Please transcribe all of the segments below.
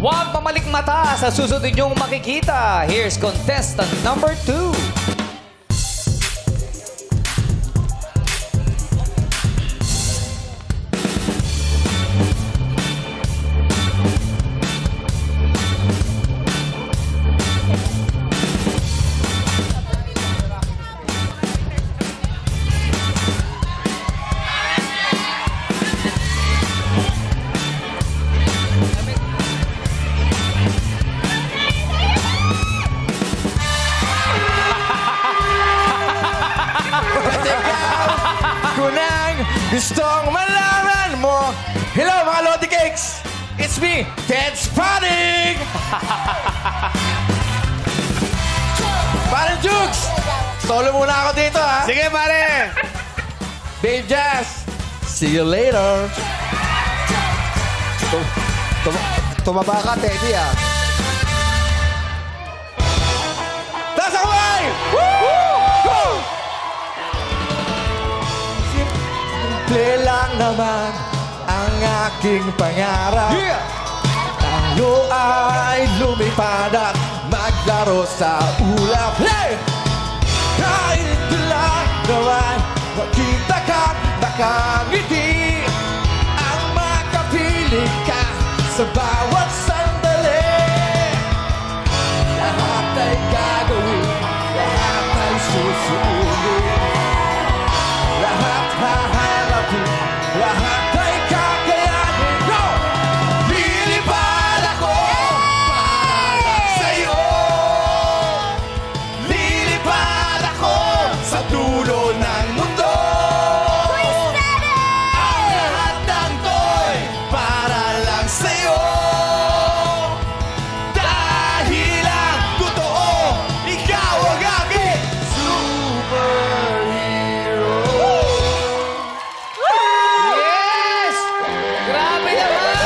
Huwag pamalik mata sa susunod ninyong makikita. Here's contestant number 2. Gustong malaman mo. Hello, mga Lodi Cakes! It's me, Ted Spanning! Parang Jukes! Solo muna ako dito, ha? Sige, pare! Babe Jazz! See you later! Tumaba ka, Teddy, ah. Taas ako, ay! Woo! Simple lang naman ang aking pangarap. Tayo ay lumipad at maglaro sa ulap. Hey! Kahit lang naman makita kang nakangiti, ang makapiling ka sa bawat sandali. Lahat ay gagawin, lahat ay susuulin, lahat haharapin, lahat ay kakayanin. Go! Lilipad ako para sa'yo. Lilipad ako sa dulo ng mundo. Ang lahat ng to'y para lang sa'yo. Dahil ang totoo, ikaw ang aking superhero. Yes! Grabe naman!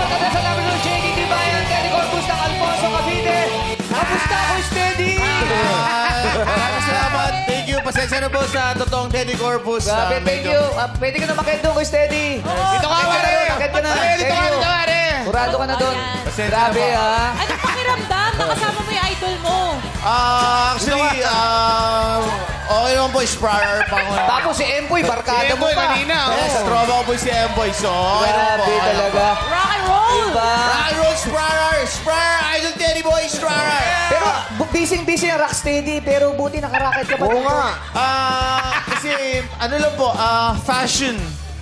Mga sa namin ng JD Tibayan, Teddy Corpus ng Alfonso Cavite. Kamusta ako, Steady? Maraming salamat. Thank you. Pasensya na po sa totoong Teddy Corpus. Grabe, thank you. Pwede ka na makit doon, Steady. Dito ka, pare! Makit ka na. Pare, dito ka, dito, pare! Kurado ka na doon. Pasensya Grabe, na po. ha? Anong pakiramdam? Nakasama mo yung idol mo. Actually, okay naman po, Sprayer pa ako. Tapos si Empoy, barkada mo Emboy pa. kanina. Yes, tropa ko po si Emboy. So, okay naman po. Grabe talaga. Rock and roll! Diba? Rock and roll, Sprayer! Sprayer, idol Teddy Boy, Sprayer! Pero busy-busy ang Rocksteady, pero buti nakaraket ka pa. Oo nga. Kasi, ano lang po, fashion.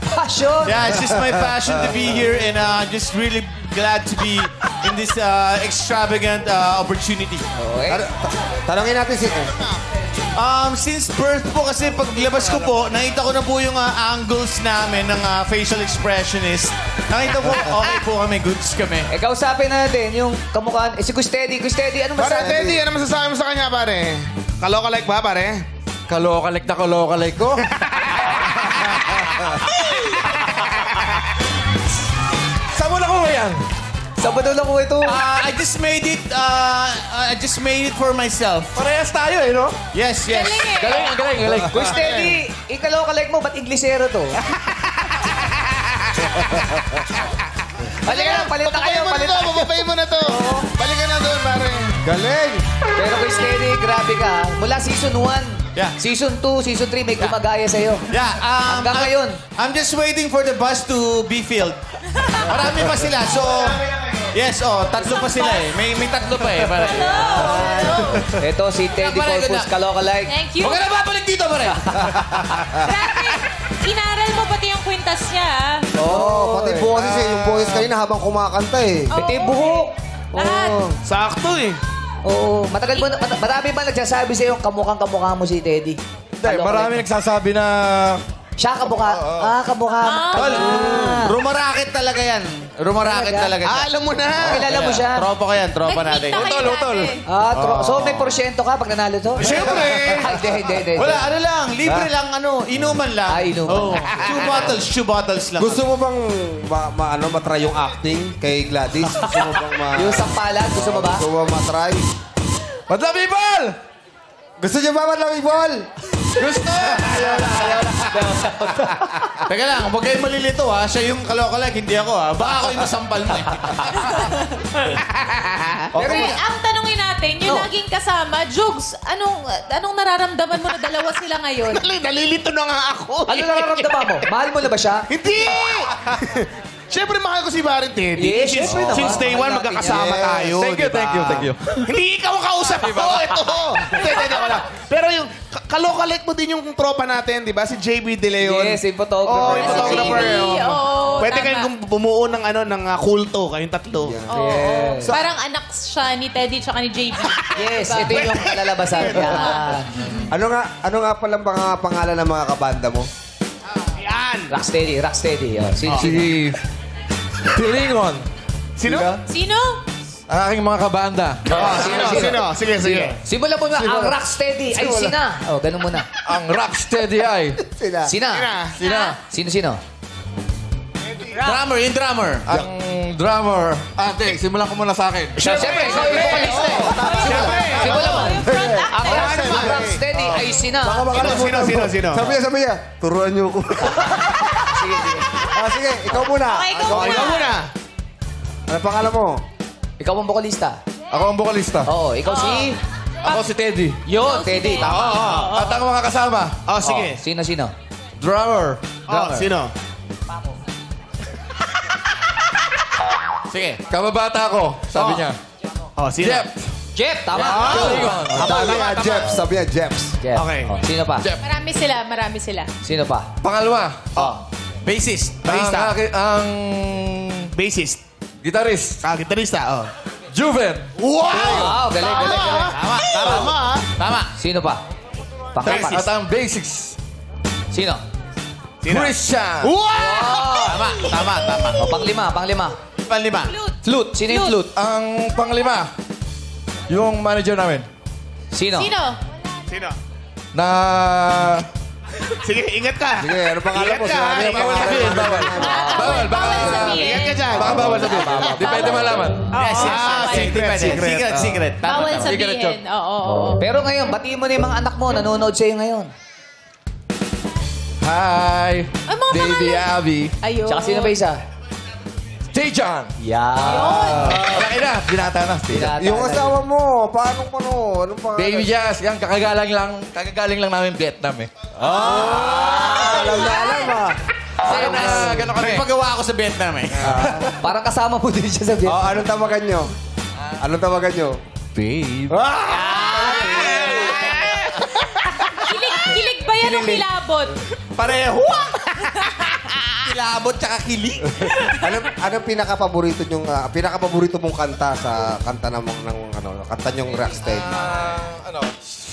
Passion. Yeah, it's just my passion to be here and just really glad to be in this extravagant opportunity. Okay. Tanongin natin si... Since birth po kasi paglabas ko po, nakita ko na po yung angles namin ng facial expressionist. Nakita po, okay po kami, goods kami. Kausapin natin yung kamukhaan. Si Gustedy, ano Pare, masasabi? Teddy, ano masasabi mo sa kanya, pare? Kaloka-like ba, pare? Kalokalike na kalokalike ko. Saan mo nakuha yan? Sabado lang ko ito. I just made it for myself. Parehas tayo, eh, no? Yes, yes. Galing. Gustedy, ikalaw-kalike mo, ba't Inglesero to? Halika na, palit na kayo, palit na. Bababay mo na to. Balik ka na doon, pare. Galing. Pero Gustedy, grabe ka. Mula season 1, Yeah. season 2, season 3, may gumagaya sa'yo. Yeah, Hanggang ngayon. I'm just waiting for the bus to be filled. Marami pa sila, so... Yes, tatlo pa sila eh. May tatlo pa eh. Para. Ito si Teddy Pare, Corpus, good kalokalike. Thank you. Huwag ka na babalik dito, pare. Grabe. Inaral mo pati yung kwintas niya, ah. Oo, pati boses eh. Yung boses kanina habang kumakanta eh. Ito yung buhok. Lahat. Sakto eh. Oo, matagal mo, marami ba nagsasabi sa'yo kamukhang-kamukha mo si Teddy? Hindi, marami nagsasabi na... Siya kamukha. Kamukha mo. Tol, rumaraket talaga yan. Rumaraket talaga siya. Alam mo na. Kilala mo siya? Tropa ko yan, tropa natin. Nagkita kayo Utol. dati. So may porsyento ka pag nanalo to? Siyempre. Hindi. Wala, ano lang, libre lang, inuman lang. Inuman. Oh, two bottles lang. Gusto mo bang matry yung acting kay Gladys? Gusto mo bang Yung sampalan, gusto mo ba? Gusto mo matry? What's up, people? Gusto niyo ba ball? Gusto! Teka lang, huwag kayong malilito ha. Siya yung kalokalike, hindi ako ha. Baka ako yung nasampal mo eh. Pero ang tanongin natin, yung laging kasama, Jugs, anong nararamdaman mo na dalawa sila ngayon? Nalilito na nga ako. Ano nararamdaman mo? Mahal mo na ba siya? Hindi! Siyempre, mahal ko si Baron Teddy. Yes, syempre naman. Since day one, magkakasama tayo. Thank you. Hindi ikaw ang kausap ko. Ito. Hindi ko lang. Pero yung kalokalike mo din yung tropa natin, di ba? Si JB De Leon. Yes, yung photographer. Oh, yung photographer. Oo, Pwede tama. kayong bumuo ng kulto, kayong tatlo. Oo. Yes. Parang anak siya ni Teddy tsaka ni JB. Yes, ito yung kalalabasan. Yan. Ano nga palang mga pangalan ng mga kabanda mo? Yan. Rocksteady. Oh, sino? Si Pilingon. Sino? Sino? Ang aking mga kabanda. Sino? Sige. Simulan mo na. Ang Rocksteady ay sina. Oh, ganun muna. Ang Rocksteady ay... Sila. Sino? Drummer, yung drummer. Ang drummer. Ate, simulan ko muna sa akin. Siyempre, ikaw yung vocalista eh. Simulan mo. Yung front actor. Ang Rocksteady ay sina. Sino? Sabi niya. Turuan niyo ko. Sige, ikaw muna. Okay, ikaw muna. Ano pangalan mo? Ikaw ang vocalista. Ako ang vokalista. Oo, ikaw si... Ako si Teddy. Yun, Teddy. Tama. At ang mga kasama. Oh, sige. Sino? Drummer. Sino? Sige. Kababata ko, sabi niya. Oh, sino? Jeff, tama. Pilingon. Sabi niya, Jeps. Jeff. Okay. Oh, sino pa? Jeff. Marami sila. Sino pa? Pangalawa. Bassist. Ang Bassist. gitarist. Gitarista, oh. Juven. Wow, galing. Tama. Sino pa? Pang-apat. At ang basics. Sino? Christian. Tama. O, pang-lima. Panlima. Flute. Sino yung flute? Ang panglima, yung manager namin. Sino? Sino? Na... Sige, ingat ka. Sige, ano pangalan mo? Sinabi niya Bawal sabihin, bawal. Bawal, baka... sabihin. Ingat ka dyan. Baka bawal sabihin. Di pwede malaman. Secret. Bawal Secret job. sabihin. Oo. Pero ngayon, batiin mo na yung mga anak mo. Nanonood sa'yo ngayon. Hi, Ay, mga baby pangalan. Abby. Ayun. Tsaka sino ba isa? Tejan. Yan. Malaki na, binata na. Yung asawa mo, paano? Anong pangalan? Baby Jazz, yan, kakagaling lang namin Vietnam eh. Alam ah. Kasi na, gano'n kami. Nagpagawa ako sa Vietnam eh. Parang kasama mo din siya sa Vietnam. Anong tawagan nyo? Anong tawagan nyo? Babe. Kilig ba yan o kilabot? Pareho. Kilabot tsaka kilig. Anong pinaka-paborito mong kanta sa kanta kanta nyong Rocksteady?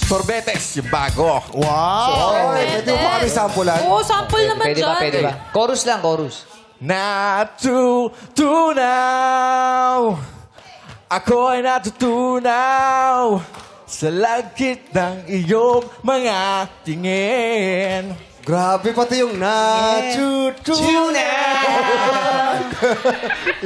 Sorbetes, yung bago. Wow. Pwede mo pa kami sampulan? Oo, sample naman Pwede dyan. ba? Chorus lang, chorus. Natutunaw, ako'y natutunaw sa lagkit ng iyong mga tingin. Grabe, pati yung natutunaw.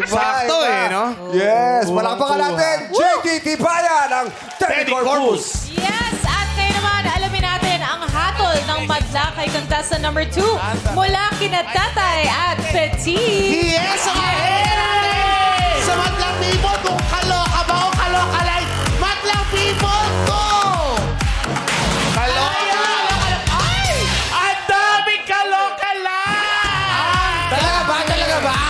Sakto eh, no? Yes, palakpakan natin. JT Tibayan ng Teddy Corpus. Yes, at kayo naman, alamin natin ang hatol ng madla kay contestant number 2 mula kina Tatay at Petit. Yes, sa Madlang People, kung kaloka ba o kaloka like, Madlang People, go! Kaloka ay! Ang daming kaloka like! Talaga ba?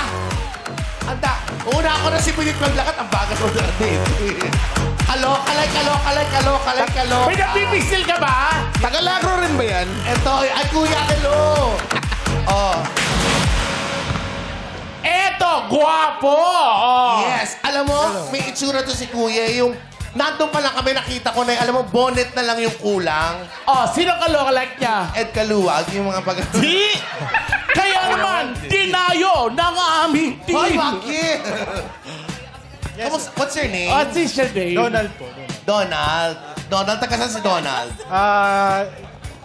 Una ako na si Pinit maglakat, ang bagas mo natin. Kaloka like. May napipisil ka ba? Tagalagro rin ba yan? Ito, ay Kuya Kalo. Eto, guwapo! Yes. Alam mo, may itsura to si Kuya. Yung nandun pa lang kami, nakita ko na alam mo, bonnet na lang yung kulang. Sino ka like niya? Ed Kaluwag, yung mga pag... Di! Kaya naman, dinayo ng aming Hoy, team. bakit? What's your name? What's his name? Donald po. Donald. Donald, taga saan si Donald?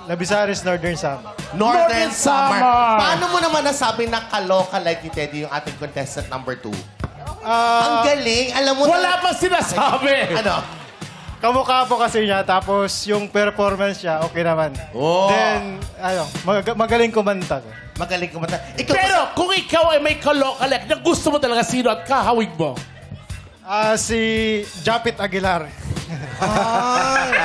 Labisaris, Northern Samar. Northern Summer. Summer. Paano mo naman nasabi na kaloka like ni Teddy yung ating contestant number 2? Ang galing. Alam mo Wala pa sinasabi. Ano? kamukha po kasi niya, tapos yung performance niya, okay naman. Oh. Then, magaling kumanta. Magaling kumanta. Ikaw Pero kung ikaw ay may kalokalek na gusto mo talaga sino at kahawig mo? Si Japit Aguilar.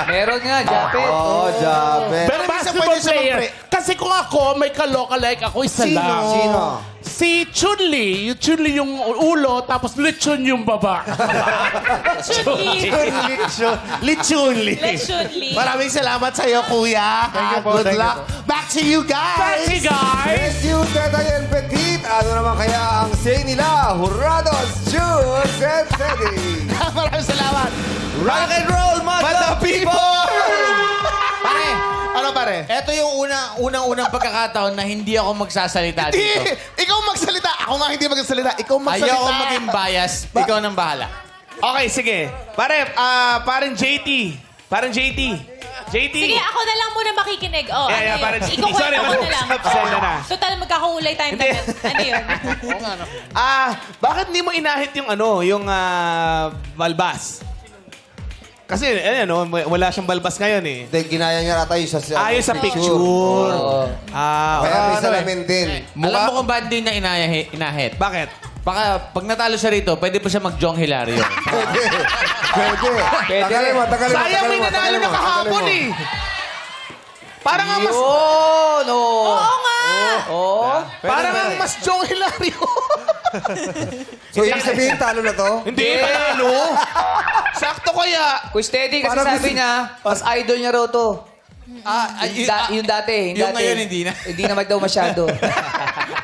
Meron nga, Japet. Oh, Jabe. Pero Pero minsan basketball pwede sumempre. player. Kasi kung ako may kalokalek, ako isa lang. Sino? Si Chun-Li. Yung Chun-Li yung ulo, tapos lechon yung baba. Chun-Li. Lichunli. Lichunli. Maraming salamat sa iyo, kuya. Thank you po, Good thank you luck. Back to you guys. Hey guys! Miss you, Tetay and Petit. Ano naman kaya ang say nila? Hurrados, Jules, and Teddy. Maraming salamat. Rock and roll, Mother people! Pare, Ano pare? eto yung unang pagkakataon na hindi ako magsasalita Hindi! dito. Ikaw magsalita. Ako nga hindi magsalita. Ikaw magsalita. Ayaw ko maging bias. Ikaw nang bahala. Okay, sige. Pare, parang JT. Parang JT. JT. Sige, ako na lang muna makikinig. Oh, Yeah, ano parang- yun? Ikaw Sorry, kwento mo na lang. Senda na. Total, magkakaulay tayong damit. Ano yun? Bakit hindi mo inahit yung balbas? Kasi, wala siyang balbas ngayon eh. Hindi, ginaya niya rata yung sa Ayos sa picture. Kaya may salamin din. Alam mo kung ba't hindi na inahit? Bakit? Baka pag natalo siya rito, pwede pa siya mag-Jong Hilario. Pwede. Pwede. Tagalin mo. Sayang may nanalo na kahapon eh. Parang ang mas... Oh, no. Oo nga! Oh. Parang ang mas Jong Hilario. So, ibig sabihin, talo na to? Hindi, panalo. Sakto kaya. Kuya Steady, kasi Parang sabi gusto- niya, mas idol niya raw to. Yung dati. yung ngayon, hindi na. Hindi naman daw masyado.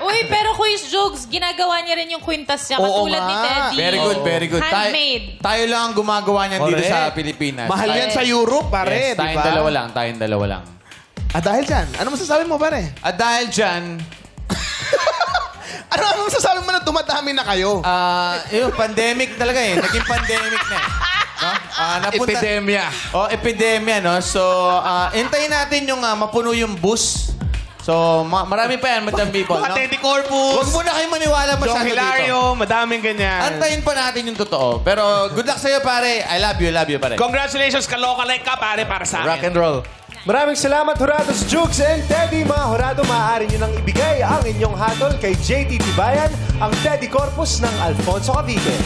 Uy, pero Quiz Jokes, ginagawa niya rin yung kwintas niya. Katulad ni Teddy. Very good, very good. Handmade. Tayo lang ang gumagawa niyan dito Correct. sa Pilipinas. Mahal yan sa Europe, pare. Yes, tayong diba? dalawa lang. Dahil dyan, ano masasabi mo, pare? At dahil dyan, Ano masasabi mo na dumadami na kayo? yung pandemic talaga eh. Naging pandemic na eh. No? Epidemya. Epidemya, no? So, hintayin natin yung mapuno yung bus. So, marami pa yan, Madam People, no? Teddy Corpus. Huwag muna kayo maniwala Jong masyado Hilario, dito. madaming ganyan. Antayin pa natin yung totoo. Pero good luck sa'yo, pare. I love you, pare. Congratulations, kalokalike ka, pare, para sa Rock akin. and roll. Maraming salamat, Hurados, Jukes, and Teddy. Mga Hurado, maaari nyo nang ibigay ang inyong hatol kay JT Tibayan, ang Teddy Corpus ng Alfonso Cavite.